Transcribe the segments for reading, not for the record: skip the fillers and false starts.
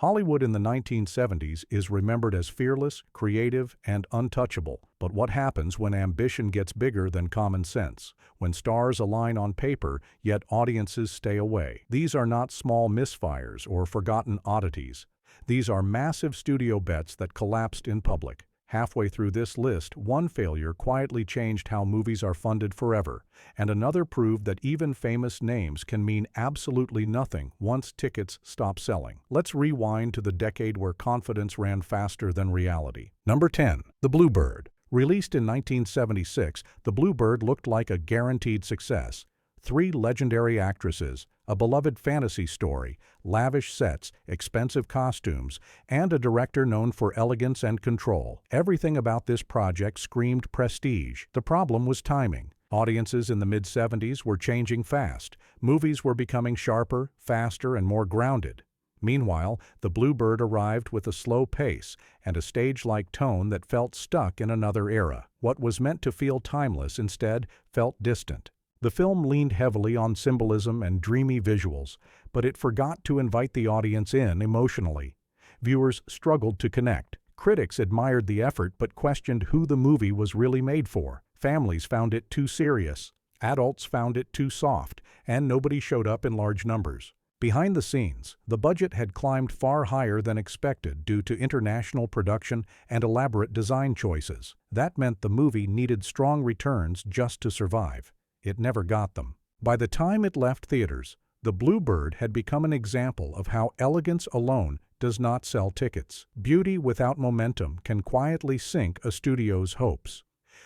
Hollywood in the 1970s is remembered as fearless, creative, and untouchable. But what happens when ambition gets bigger than common sense? When stars align on paper, yet audiences stay away? These are not small misfires or forgotten oddities. These are massive studio bets that collapsed in public. Halfway through this list, one failure quietly changed how movies are funded forever, and another proved that even famous names can mean absolutely nothing once tickets stop selling. Let's rewind to the decade where confidence ran faster than reality. Number 10. The Bluebird. Released in 1976, The Bluebird looked like a guaranteed success. 3 legendary actresses, a beloved fantasy story, lavish sets, expensive costumes, and a director known for elegance and control. Everything about this project screamed prestige. The problem was timing. Audiences in the mid-70s were changing fast. Movies were becoming sharper, faster, and more grounded. Meanwhile, The Bluebird arrived with a slow pace and a stage-like tone that felt stuck in another era. What was meant to feel timeless instead felt distant. The film leaned heavily on symbolism and dreamy visuals, but it forgot to invite the audience in emotionally. Viewers struggled to connect. Critics admired the effort but questioned who the movie was really made for. Families found it too serious. Adults found it too soft, and nobody showed up in large numbers. Behind the scenes, the budget had climbed far higher than expected due to international production and elaborate design choices. That meant the movie needed strong returns just to survive. It never got them. By the time it left theaters, The Bluebird had become an example of how elegance alone does not sell tickets. Beauty without momentum can quietly sink a studio's hopes.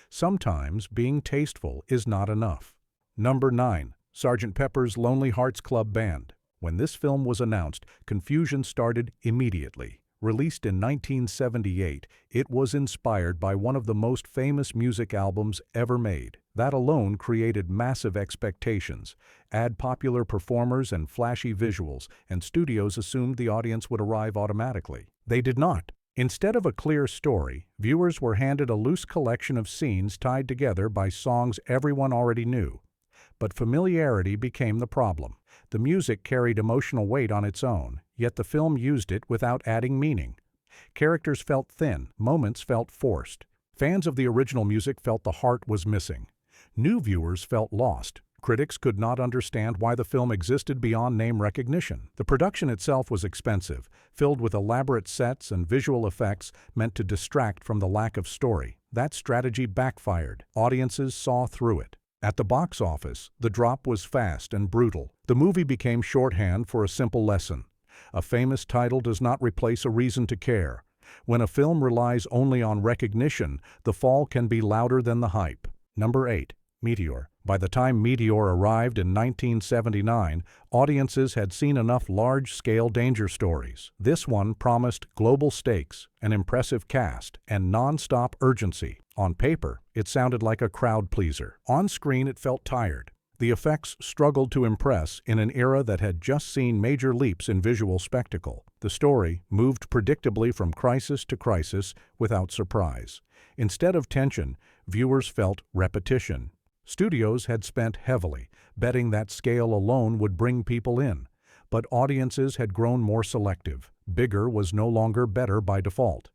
Sometimes being tasteful is not enough. Number 9. Sgt. Pepper's Lonely Hearts Club Band. When this film was announced, confusion started immediately. Released in 1978, it was inspired by one of the most famous music albums ever made. That alone created massive expectations. Add popular performers and flashy visuals, and studios assumed the audience would arrive automatically. They did not. Instead of a clear story, viewers were handed a loose collection of scenes tied together by songs everyone already knew. But familiarity became the problem. The music carried emotional weight on its own, yet the film used it without adding meaning. Characters felt thin, moments felt forced. Fans of the original music felt the heart was missing. New viewers felt lost. Critics could not understand why the film existed beyond name recognition. The production itself was expensive, filled with elaborate sets and visual effects meant to distract from the lack of story. That strategy backfired. Audiences saw through it. At the box office, the drop was fast and brutal. The movie became shorthand for a simple lesson. A famous title does not replace a reason to care. When a film relies only on recognition, the fall can be louder than the hype. Number 8. Meteor. By the time Meteor arrived in 1979, audiences had seen enough large-scale danger stories. This one promised global stakes, an impressive cast, and non-stop urgency. On paper, it sounded like a crowd pleaser. On screen, it felt tired. The effects struggled to impress in an era that had just seen major leaps in visual spectacle. The story moved predictably from crisis to crisis without surprise. Instead of tension, viewers felt repetition. Studios had spent heavily, betting that scale alone would bring people in. But audiences had grown more selective. Bigger was no longer better by default.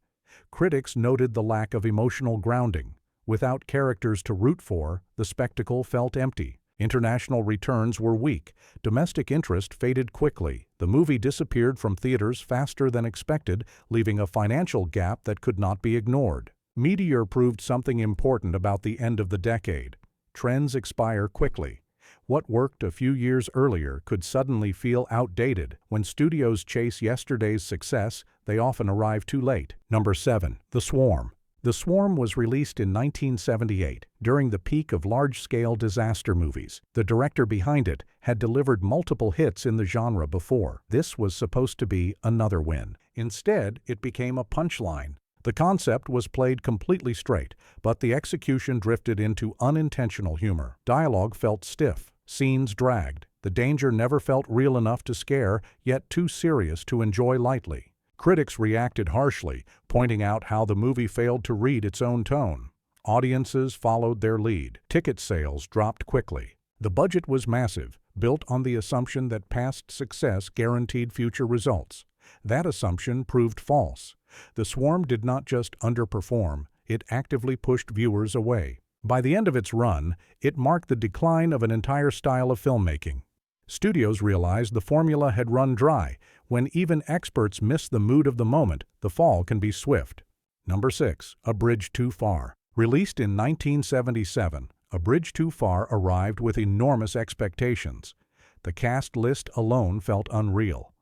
Critics noted the lack of emotional grounding. Without characters to root for, the spectacle felt empty. International returns were weak. Domestic interest faded quickly. The movie disappeared from theaters faster than expected, leaving a financial gap that could not be ignored. Meteor proved something important about the end of the decade. Trends expire quickly. What worked a few years earlier could suddenly feel outdated. When studios chase yesterday's success, they often arrive too late. Number 7. The Swarm. The Swarm was released in 1978, during the peak of large-scale disaster movies. The director behind it had delivered multiple hits in the genre before. This was supposed to be another win. Instead, it became a punchline. The concept was played completely straight, but the execution drifted into unintentional humor. Dialogue felt stiff. Scenes dragged. The danger never felt real enough to scare, yet too serious to enjoy lightly. Critics reacted harshly, pointing out how the movie failed to read its own tone. Audiences followed their lead. Ticket sales dropped quickly. The budget was massive, built on the assumption that past success guaranteed future results. That assumption proved false. The swarm did not just underperform, it actively pushed viewers away. By the end of its run, it marked the decline of an entire style of filmmaking. Studios realized the formula had run dry. When even experts miss the mood of the moment, the fall can be swift. Number 6. A Bridge Too Far. Released in 1977, A Bridge Too Far arrived with enormous expectations. The cast list alone felt unreal.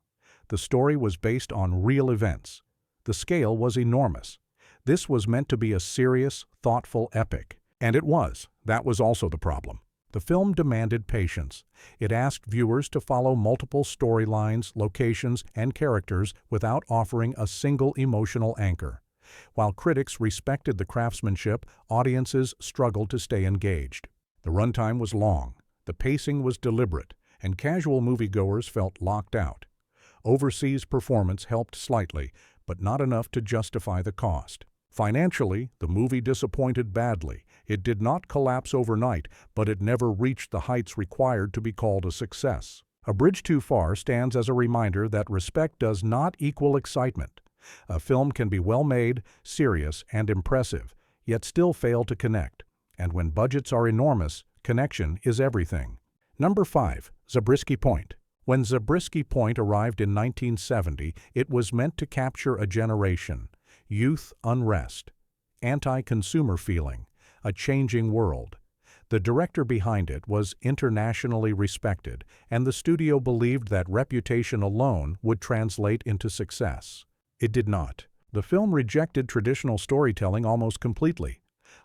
The story was based on real events. The scale was enormous. This was meant to be a serious, thoughtful epic. And it was. That was also the problem. The film demanded patience. It asked viewers to follow multiple storylines, locations, and characters without offering a single emotional anchor. While critics respected the craftsmanship, audiences struggled to stay engaged. The runtime was long, the pacing was deliberate, and casual moviegoers felt locked out. Overseas performance helped slightly, but not enough to justify the cost. Financially, the movie disappointed badly. It did not collapse overnight, but it never reached the heights required to be called a success. A Bridge Too Far stands as a reminder that respect does not equal excitement. A film can be well-made, serious, and impressive, yet still fail to connect. And when budgets are enormous, connection is everything. Number 5. Zabriskie Point. When Zabriskie Point arrived in 1970, it was meant to capture a generation. Youth unrest, anti-consumer feeling, a changing world. The director behind it was internationally respected, and the studio believed that reputation alone would translate into success. It did not. The film rejected traditional storytelling almost completely.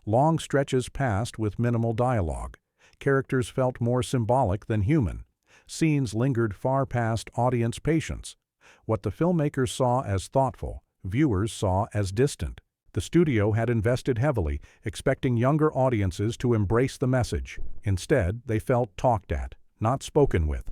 Long stretches passed with minimal dialogue. Characters felt more symbolic than human. Scenes lingered far past audience patience. What the filmmakers saw as thoughtful, viewers saw as distant. The studio had invested heavily, expecting younger audiences to embrace the message. Instead, they felt talked at, not spoken with.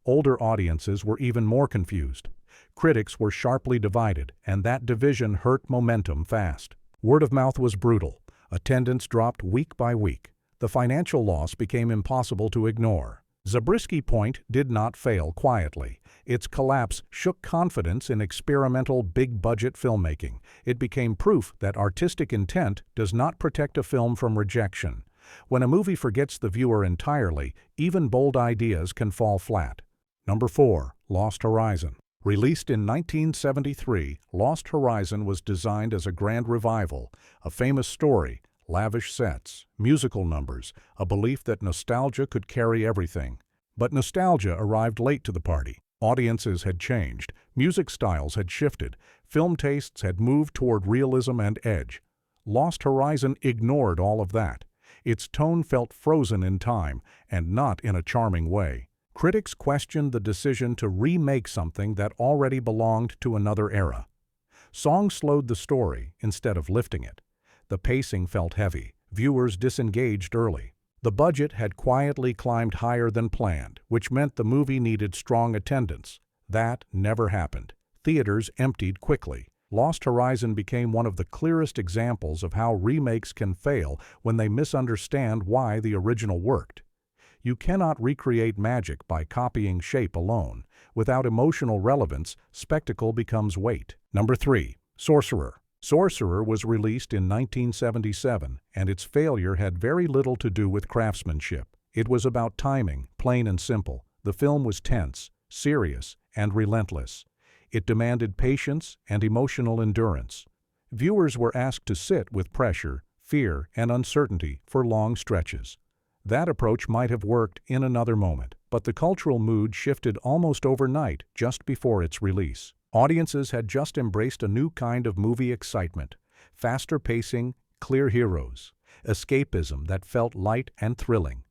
Older audiences were even more confused. Critics were sharply divided, and that division hurt momentum fast. Word of mouth was brutal. Attendance dropped week by week. The financial loss became impossible to ignore. Zabriskie Point did not fail quietly. Its collapse shook confidence in experimental, big-budget filmmaking. It became proof that artistic intent does not protect a film from rejection. When a movie forgets the viewer entirely, even bold ideas can fall flat. Number 4. Lost Horizon. Released in 1973, Lost Horizon was designed as a grand revival, a famous story, lavish sets, musical numbers, a belief that nostalgia could carry everything. But nostalgia arrived late to the party. Audiences had changed, music styles had shifted, film tastes had moved toward realism and edge. Lost Horizon ignored all of that. Its tone felt frozen in time, and not in a charming way. Critics questioned the decision to remake something that already belonged to another era. Songs slowed the story instead of lifting it. The pacing felt heavy. Viewers disengaged early. The budget had quietly climbed higher than planned, which meant the movie needed strong attendance. That never happened. Theaters emptied quickly. Lost Horizon became one of the clearest examples of how remakes can fail when they misunderstand why the original worked. You cannot recreate magic by copying shape alone. Without emotional relevance, spectacle becomes weight. Number 3. Sorcerer. Sorcerer was released in 1977, and its failure had very little to do with craftsmanship. It was about timing, plain and simple. The film was tense, serious, and relentless. It demanded patience and emotional endurance. Viewers were asked to sit with pressure, fear, and uncertainty for long stretches. That approach might have worked in another moment, but the cultural mood shifted almost overnight just before its release. Audiences had just embraced a new kind of movie excitement, faster pacing, clear heroes, escapism that felt light and thrilling.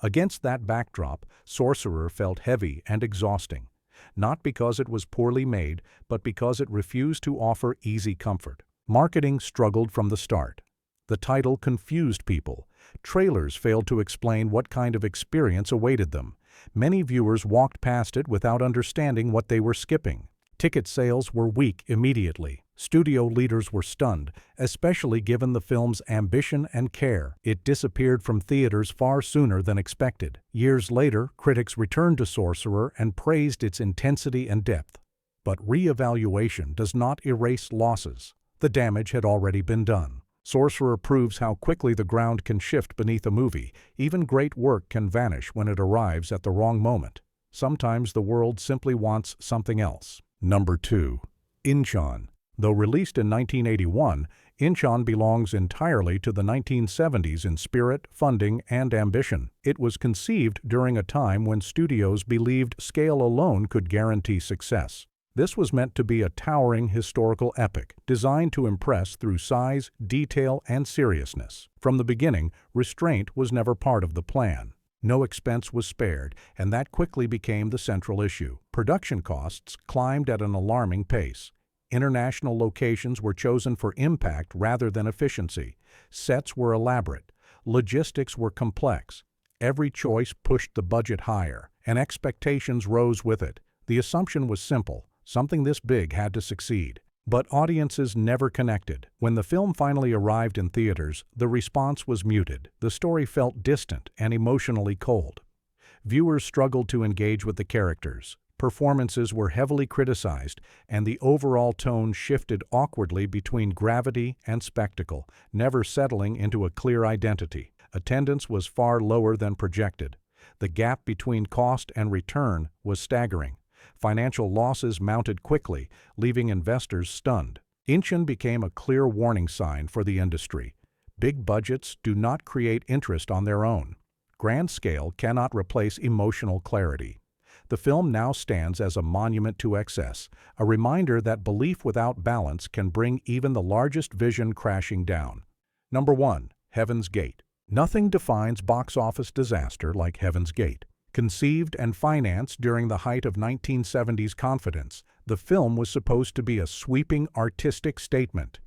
Against that backdrop, Sorcerer felt heavy and exhausting, not because it was poorly made, but because it refused to offer easy comfort. Marketing struggled from the start. The title confused people. Trailers failed to explain what kind of experience awaited them. Many viewers walked past it without understanding what they were skipping. Ticket sales were weak immediately. Studio leaders were stunned, especially given the film's ambition and care. It disappeared from theaters far sooner than expected. Years later, critics returned to Sorcerer and praised its intensity and depth. But re-evaluation does not erase losses. The damage had already been done. Sorcerer proves how quickly the ground can shift beneath a movie. Even great work can vanish when it arrives at the wrong moment. Sometimes the world simply wants something else. Number 2. Inchon. Though released in 1981, Inchon belongs entirely to the 1970s in spirit, funding, and ambition. It was conceived during a time when studios believed scale alone could guarantee success. This was meant to be a towering historical epic, designed to impress through size, detail, and seriousness. From the beginning, restraint was never part of the plan. No expense was spared, and that quickly became the central issue. Production costs climbed at an alarming pace. International locations were chosen for impact rather than efficiency. Sets were elaborate. Logistics were complex. Every choice pushed the budget higher, and expectations rose with it. The assumption was simple: something this big had to succeed. But audiences never connected. When the film finally arrived in theaters, the response was muted. The story felt distant and emotionally cold. Viewers struggled to engage with the characters. Performances were heavily criticized, and the overall tone shifted awkwardly between gravity and spectacle, never settling into a clear identity. Attendance was far lower than projected. The gap between cost and return was staggering. Financial losses mounted quickly, leaving investors stunned. Inchon became a clear warning sign for the industry. Big budgets do not create interest on their own. Grand scale cannot replace emotional clarity. The film now stands as a monument to excess, a reminder that belief without balance can bring even the largest vision crashing down. Number 1. Heaven's Gate. Nothing defines box office disaster like Heaven's Gate. Conceived and financed during the height of 1970s confidence, the film was supposed to be a sweeping artistic statement.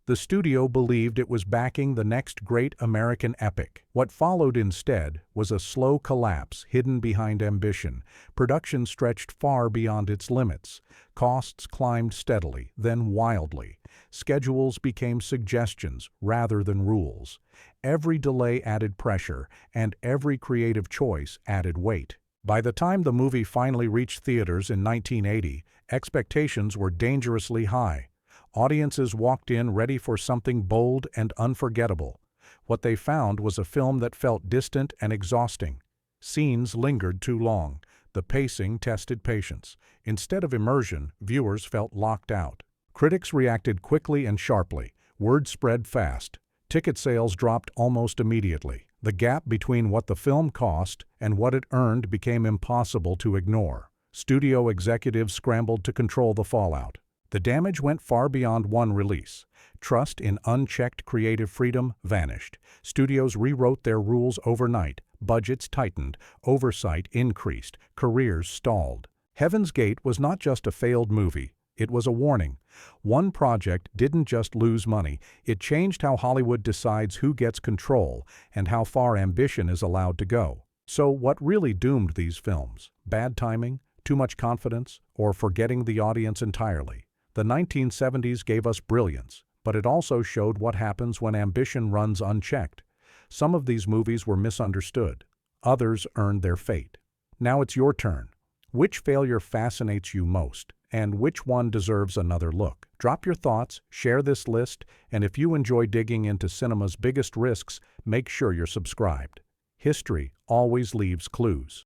The studio believed it was backing the next great American epic. What followed instead was a slow collapse hidden behind ambition. Production stretched far beyond its limits. Costs climbed steadily, then wildly. Schedules became suggestions rather than rules. Every delay added pressure, and every creative choice added weight. By the time the movie finally reached theaters in 1980, expectations were dangerously high. Audiences walked in ready for something bold and unforgettable. What they found was a film that felt distant and exhausting. Scenes lingered too long. The pacing tested patience. Instead of immersion, viewers felt locked out. Critics reacted quickly and sharply. Word spread fast. Ticket sales dropped almost immediately. The gap between what the film cost and what it earned became impossible to ignore. Studio executives scrambled to control the fallout. The damage went far beyond one release. Trust in unchecked creative freedom vanished. Studios rewrote their rules overnight. Budgets tightened. Oversight increased. Careers stalled. Heaven's Gate was not just a failed movie. It was a warning. One project didn't just lose money. It changed how Hollywood decides who gets control and how far ambition is allowed to go. So what really doomed these films? Bad timing? Too much confidence? Or forgetting the audience entirely? The 1970s gave us brilliance, but it also showed what happens when ambition runs unchecked. Some of these movies were misunderstood. Others earned their fate. Now it's your turn. Which failure fascinates you most, and which one deserves another look? Drop your thoughts, share this list, and if you enjoy digging into cinema's biggest risks, make sure you're subscribed. History always leaves clues.